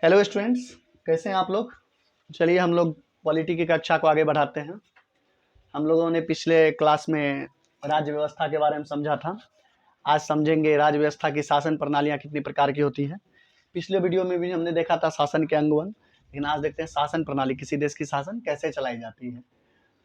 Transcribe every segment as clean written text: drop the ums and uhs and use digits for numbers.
Hello students, कैसे हैं आप लोग। चलिए हम लोग पॉलिटी की कक्षा को आगे बढ़ाते हैं। हम लोगों ने पिछले क्लास में राज्य व्यवस्था के बारे में समझा था। आज समझेंगे राज्य व्यवस्था की शासन प्रणालियां कितनी प्रकार की होती हैं। पिछले वीडियो में भी हमने देखा था शासन के अंग 1, लेकिन आज देखते हैं शासन प्रणाली, किसी देश की शासन कैसे चलाई जाती है।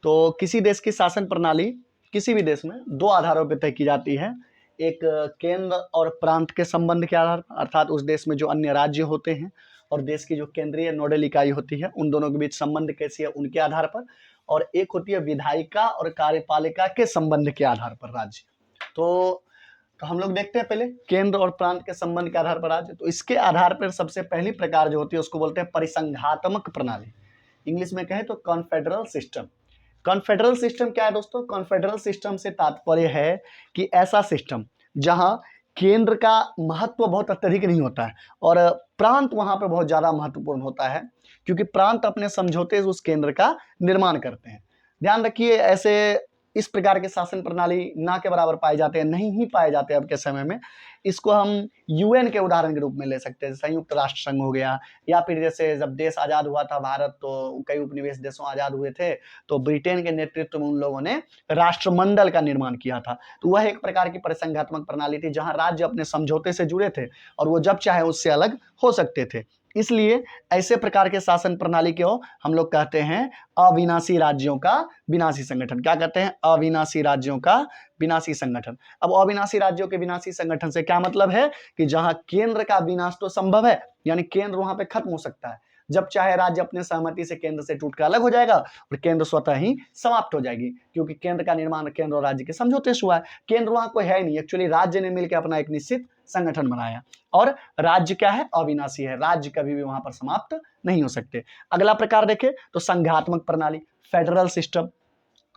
तो किसी देश की शासन प्रणाली किसी भी देश में दो आधारों पर तय की जाती है। एक केंद्र और प्रांत के संबंध के आधार पर, अर्थात उस देश में जो अन्य राज्य होते हैं और देश की जो केंद्रीय नोडल इकाई होती है उन दोनों के बीच संबंध कैसी है उनके आधार पर। और एक होती है विधायिका और कार्यपालिका के संबंध के आधार पर राज्य। तो हम लोग देखते हैं पहले केंद्र और प्रांत के संबंध के आधार पर राज्य। तो इसके आधार पर सबसे पहली प्रकार जो होती है उसको बोलते हैं परिसंघात्मक प्रणाली। इंग्लिश में कहें तो कॉन्फेडरल सिस्टम। कॉन्फेडरल सिस्टम क्या है दोस्तों? कॉन्फेडरल सिस्टम से तात्पर्य है कि ऐसा सिस्टम जहां केंद्र का महत्व बहुत अत्यधिक नहीं होता है और प्रांत वहां पे बहुत ज्यादा महत्वपूर्ण होता है, क्योंकि प्रांत अपने समझौते से उस केंद्र का निर्माण करते हैं। ध्यान रखिए, ऐसे इस प्रकार के शासन प्रणाली ना के बराबर पाए जाते हैं, नहीं ही पाए जाते अब के समय में। इसको हम यूएन के उदाहरण के रूप में ले सकते हैं, संयुक्त राष्ट्र संघ हो गया, या फिर जैसे जब देश आजाद हुआ था भारत तो कई उपनिवेश देशों आजाद हुए थे तो ब्रिटेन के नेतृत्व में उन लोगों ने राष्ट्रमंडल का निर्माण किया था। तो वह एक प्रकार की परिसंघात्मक प्रणाली थी जहां राज्य अपने समझौते से जुड़े थे और वो जब चाहे उससे अलग हो सकते थे। इसलिए ऐसे प्रकार के शासन प्रणाली को हम लोग कहते हैं अविनाशी राज्यों का विनाशी संगठन। क्या कहते हैं? अविनाशी राज्यों का विनाशी संगठन। अब अविनाशी राज्यों के विनाशी संगठन से क्या मतलब है कि जहां केंद्र का विनाश तो संभव है, यानी केंद्र वहां पे खत्म हो सकता है, जब चाहे राज्य अपने सहमति से केंद्र से टूटकर अलग हो जाएगा और केंद्र स्वतः ही समाप्त हो जाएगी, क्योंकि केंद्र का निर्माण केंद्र और राज्य के समझौते से हुआ है। केंद्र वहां कोई है नहीं, एक्चुअली राज्य ने मिलकर अपना एक निश्चित संगठन बनाया और राज्य क्या है? अविनाशी है। राज्य कभी भी वहां पर समाप्त नहीं हो सकते। अगला प्रकार देखें तो संघात्मक प्रणाली, फेडरल सिस्टम।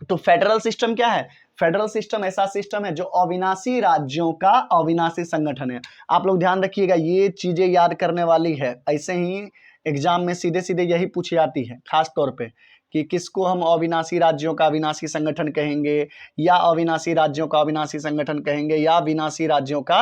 तो फेडरल सिस्टम क्या है? फेडरल सिस्टम ऐसा सिस्टम है जो अविनाशी राज्यों का अविनाशी संगठन है। आप लोग ध्यान रखिएगा, ये चीजें याद करने वाली है। ऐसे ही एग्जाम में सीधे सीधे यही पूछी जाती है, खास तौर पे कि किसको हम अविनाशी राज्यों का अविनाशी संगठन कहेंगे, या अविनाशी राज्यों का अविनाशी संगठन कहेंगे, या विनाशी राज्यों का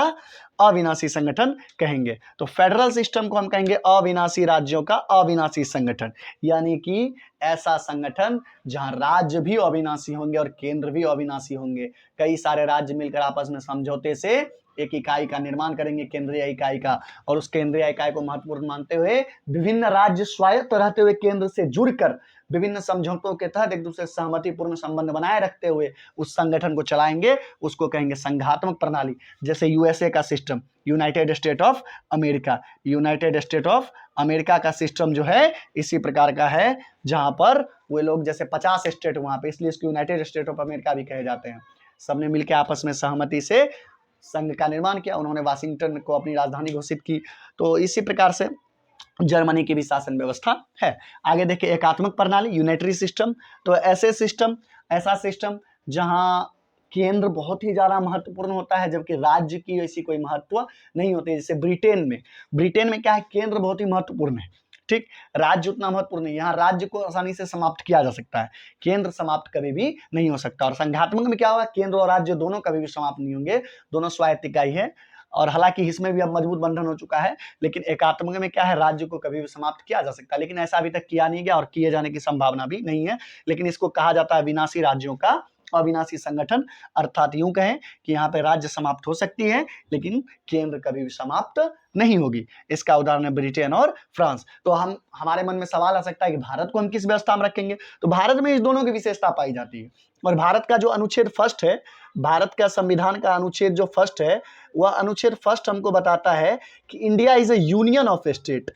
अविनाशी संगठन कहेंगे। तो फेडरल सिस्टम को हम कहेंगे अविनाशी राज्यों का अविनाशी संगठन, यानी कि ऐसा संगठन जहां राज्य भी अविनाशी होंगे और केंद्र भी अविनाशी होंगे। कई सारे राज्य मिलकर आपस में समझौते से एक इकाई का निर्माण करेंगे, केंद्रीय इकाई का, और उस केंद्रीय इकाई को महत्वपूर्ण मानते हुए विभिन्न राज्य स्वायत्त रहते हुए केंद्र से जुड़कर विभिन्न समझौतों के तहत एक दूसरे सहमतिपूर्ण संबंध बनाए रखते हुए उस संगठन को चलाएंगे। उसको कहेंगे संघात्मक प्रणाली। जैसे यूएसए का system, United state of America, United state of America का सिस्टम जो है इसी प्रकार का है, जहां पर वे लोग जैसे 50 स्टेट वहां पे, इसलिए इसको यूनाइटेड स्टेट ऑफ अमेरिका भी कहे जाते हैं। सबने मिलकर आपस में सहमति से संघ का निर्माण किया, उन्होंने वाशिंगटन को अपनी राजधानी घोषित की। तो इसी प्रकार से जर्मनी की भी शासन व्यवस्था है। आगे देखिए एकात्मक प्रणाली, यूनिटरी सिस्टम। तो ऐसा सिस्टम जहां केंद्र बहुत ही ज्यादा महत्वपूर्ण होता है जबकि राज्य की ऐसी कोई महत्व नहीं होती। जैसे ब्रिटेन में क्या है? केंद्र बहुत ही महत्वपूर्ण है, ठीक, राज्य उतना महत्वपूर्ण नहीं। यहाँ राज्य को आसानी से समाप्त किया जा सकता है, केंद्र समाप्त कभी भी नहीं हो सकता। और संघात्मक में क्या होगा? केंद्र और राज्य दोनों कभी भी समाप्त नहीं होंगे, दोनों स्वायत्त इकाई है। और हालांकि इसमें भी अब मजबूत बंधन हो चुका है, लेकिन एकात्मक में क्या है? राज्य को कभी भी समाप्त किया जा सकता है, लेकिन ऐसा अभी तक किया नहीं गया और किए जाने की संभावना भी नहीं है। लेकिन इसको कहा जाता है विनाशी राज्यों का अविनाशी संगठन। अर्थात यूं कहें कि यहाँ पे राज्य समाप्त हो सकती है लेकिन केंद्र कभी भी समाप्त नहीं होगी। इसका उदाहरण है ब्रिटेन और फ्रांस। तो हमारे मन में सवाल आ सकता है कि भारत को हम किस व्यवस्था में रखेंगे? तो भारत में इस दोनों की विशेषता पाई जाती है। और भारत का जो अनुच्छेद फर्स्ट है, भारत का संविधान का अनुच्छेद जो फर्स्ट है, वह अनुच्छेद फर्स्ट हमको बताता है कि India is a union of state.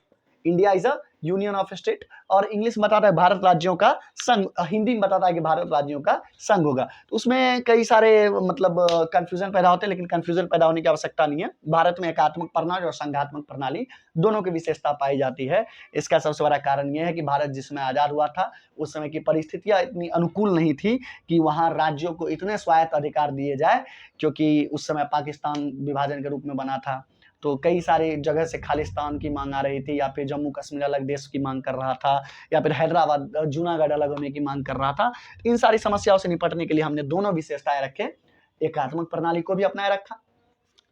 India is a union of state. और इंग्लिश बताता है भारत राज्यों का संघ, हिंदी में बताता है कि भारत राज्यों का संघ होगा। तो उसमें कई सारे मतलब कंफ्यूजन पैदा होते हैं, लेकिन कंफ्यूजन पैदा होने की आवश्यकता नहीं है। भारत में एकात्मक प्रणाली और संघात्मक प्रणाली दोनों की विशेषता पाई जाती है। इसका सबसे बड़ा कारण यह है कि भारत जिसमें आजाद हुआ था उस समय की परिस्थितियां इतनी अनुकूल नहीं थी कि वहां राज्यों को इतने स्वायत्त अधिकार दिए जाए, क्योंकि उस समय पाकिस्तान विभाजन के रूप में बना था। तो कई सारी जगह से खालिस्तान की मांग आ रही थी, या फिर जम्मू कश्मीर अलग देश की मांग कर रहा था, या फिर हैदराबाद जूनागढ़ अलग होने की मांग कर रहा था। इन सारी समस्याओं से निपटने के लिए हमने दोनों विशेषताएं रखे, एकात्मक प्रणाली को भी अपनाए रखा,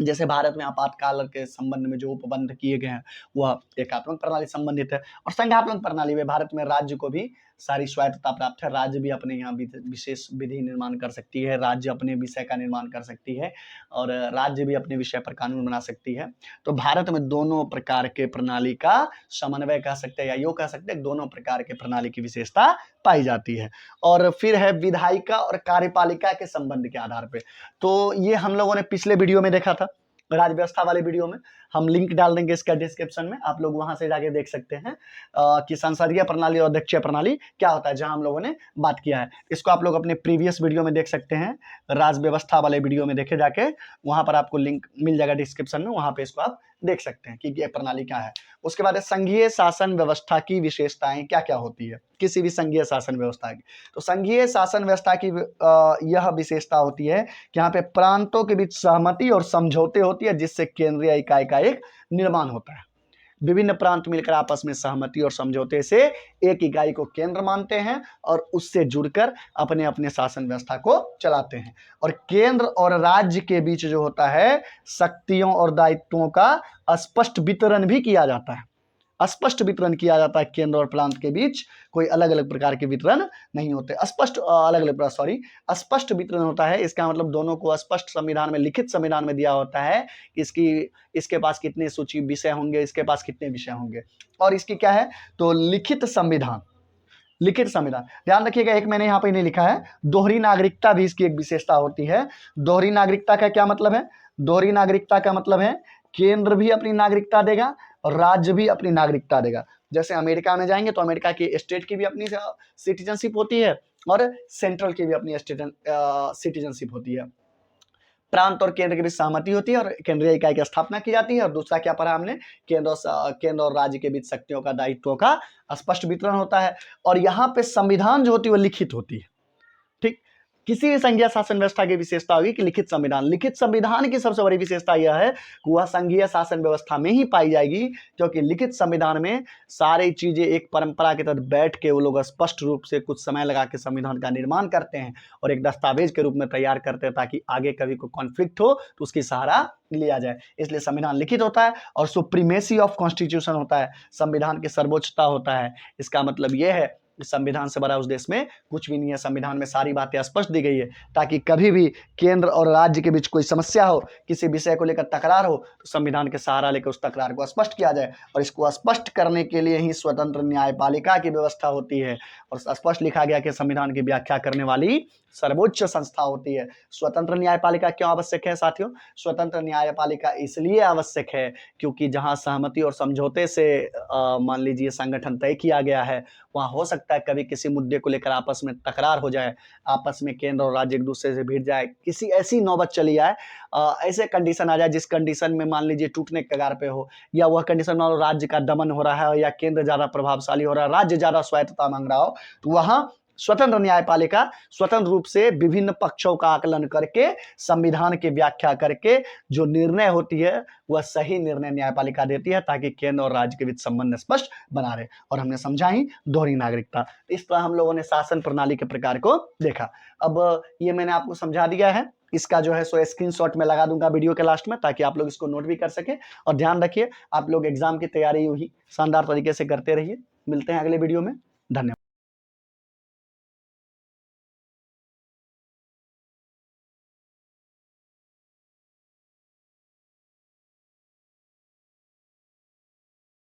जैसे भारत में आपातकाल के संबंध में जो उपबंध किए गए हैं वह एकात्मक प्रणाली संबंधित है। और संघात्मक प्रणाली में भारत में राज्य को भी सारी स्वायत्तता प्राप्त है। राज्य भी अपने यहाँ विशेष विधि निर्माण कर सकती है, राज्य अपने विषय का निर्माण कर सकती है और राज्य भी अपने विषय पर कानून बना सकती है। तो भारत में दोनों प्रकार के प्रणाली का समन्वय कह सकते हैं या यूँ कह सकते हैं, दोनों प्रकार के प्रणाली की विशेषता पाई जाती है। और फिर है विधायिका और कार्यपालिका के संबंध के आधार पे। तो ये हम लोगों ने पिछले वीडियो में देखा था, राज्य व्यवस्था वाले वीडियो में। हम लिंक डाल देंगे इसका डिस्क्रिप्शन में, आप लोग वहां से जाके देख सकते हैं कि संसदीय प्रणाली और अध्यक्षीय प्रणाली क्या होता है, जहां हम लोगों ने बात किया है। इसको आप लोग अपने प्रीवियस वीडियो में देख सकते हैं, राज्य व्यवस्था वाले वीडियो में देखे जाके, वहां पर आपको लिंक मिल जाएगा डिस्क्रिप्शन में, वहां पे इसको आप देख सकते हैं कि ये प्रणाली क्या है। उसके बाद संघीय शासन व्यवस्था की विशेषताएं क्या क्या होती है किसी भी संघीय शासन व्यवस्था की। तो संघीय शासन व्यवस्था की यह विशेषता होती है कि यहाँ पे प्रांतों के बीच सहमति और समझौते होती है, जिससे केंद्रीय इकाई का एक निर्माण होता है। विभिन्न प्रांत मिलकर आपस में सहमति और समझौते से एक इकाई को केंद्र मानते हैं और उससे जुड़कर अपने अपने शासन व्यवस्था को चलाते हैं। और केंद्र और राज्य के बीच जो होता है, शक्तियों और दायित्वों का स्पष्ट वितरण भी किया जाता है। स्पष्ट वितरण किया जाता है, केंद्र और प्रांत के बीच कोई अलग अलग प्रकार के वितरण नहीं होते। स्पष्ट वितरण होता है। इसका मतलब दोनों को स्पष्ट संविधान में, लिखित संविधान में दिया होता है इसके पास कितने सूची विषय होंगे, इसके पास कितने विषय होंगे। और इसकी क्या है, तो लिखित संविधान ध्यान रखिएगा। एक मैंने यहाँ पे नहीं लिखा है, दोहरी नागरिकता भी इसकी एक विशेषता होती है। दोहरी नागरिकता का क्या मतलब है? दोहरी नागरिकता का मतलब है केंद्र भी अपनी नागरिकता देगा और राज्य भी अपनी नागरिकता देगा। जैसे अमेरिका में जाएंगे तो अमेरिका की स्टेट की भी अपनी सिटीजनशिप होती है और सेंट्रल की भी अपनी सिटीजनशिप होती है। प्रांत और केंद्र के बीच सहमति होती है और केंद्रीय इकाई की स्थापना की जाती है। और दूसरा क्या पढ़ा हमने, केंद्र और राज्य के बीच शक्तियों का, दायित्वों का स्पष्ट वितरण होता है। और यहाँ पे संविधान जो होती है वो लिखित होती है। ठीक, किसी भी संघीय शासन व्यवस्था की विशेषता होगी कि लिखित संविधान की सबसे बड़ी विशेषता यह है कि वह संघीय शासन व्यवस्था में ही पाई जाएगी, क्योंकि लिखित संविधान में सारी चीजें एक परंपरा के तहत बैठ के वो लोग स्पष्ट रूप से कुछ समय लगा के संविधान का निर्माण करते हैं और एक दस्तावेज के रूप में तैयार करते हैं, ताकि आगे कभी कोई कॉन्फ्लिक्ट हो तो उसकी सहारा लिया जाए। इसलिए संविधान लिखित होता है और सुप्रीमेसी ऑफ कॉन्स्टिट्यूशन होता है, संविधान की सर्वोच्चता होता है। इसका मतलब यह है संविधान से बड़ा उस देश में कुछ भी नहीं है। संविधान में सारी बातें स्पष्ट दी गई है, ताकि कभी भी केंद्र और राज्य के बीच कोई समस्या हो, किसी विषय को लेकर तकरार हो, तो संविधान के सहारा लेकर उस तकरार को स्पष्ट किया जाए। और इसको स्पष्ट करने के लिए ही स्वतंत्र न्यायपालिका की व्यवस्था होती है। और स्पष्ट लिखा गया कि संविधान की व्याख्या करने वाली सर्वोच्च संस्था होती है। स्वतंत्र न्यायपालिका क्यों आवश्यक है साथियों? स्वतंत्र न्यायपालिका इसलिए आवश्यक है क्योंकि जहां सहमति और समझौते से मान लीजिए संगठन तय किया गया है, वहां हो सकता है कभी किसी मुद्दे को लेकर आपस में तकरार हो जाए, आपस में केंद्र और राज्य एक दूसरे से भिड़ जाए, किसी ऐसी नौबत चली जाए, ऐसे कंडीशन आ जाए जिस कंडीशन में मान लीजिए टूटने के कगार पे हो, या वह कंडीशन मान लो राज्य का दमन हो रहा है या केंद्र ज्यादा प्रभावशाली हो रहा है, राज्य ज्यादा स्वायत्तता मांग रहा हो, तो वहां स्वतंत्र न्यायपालिका स्वतंत्र रूप से विभिन्न पक्षों का आकलन करके संविधान की व्याख्या करके जो निर्णय होती है वह सही निर्णय न्यायपालिका देती है, ताकि केंद्र और राज्य के बीच संबंध स्पष्ट बना रहे। और हमने समझा ही दोहरी नागरिकता। इस तरह हम लोगों ने शासन प्रणाली के प्रकार को देखा। अब ये मैंने आपको समझा दिया है, इसका जो है सो स्क्रीनशॉट में लगा दूंगा वीडियो के लास्ट में, ताकि आप लोग इसको नोट भी कर सके। और ध्यान रखिए, आप लोग एग्जाम की तैयारी यूं ही शानदार तरीके से करते रहिए। मिलते हैं अगले वीडियो में।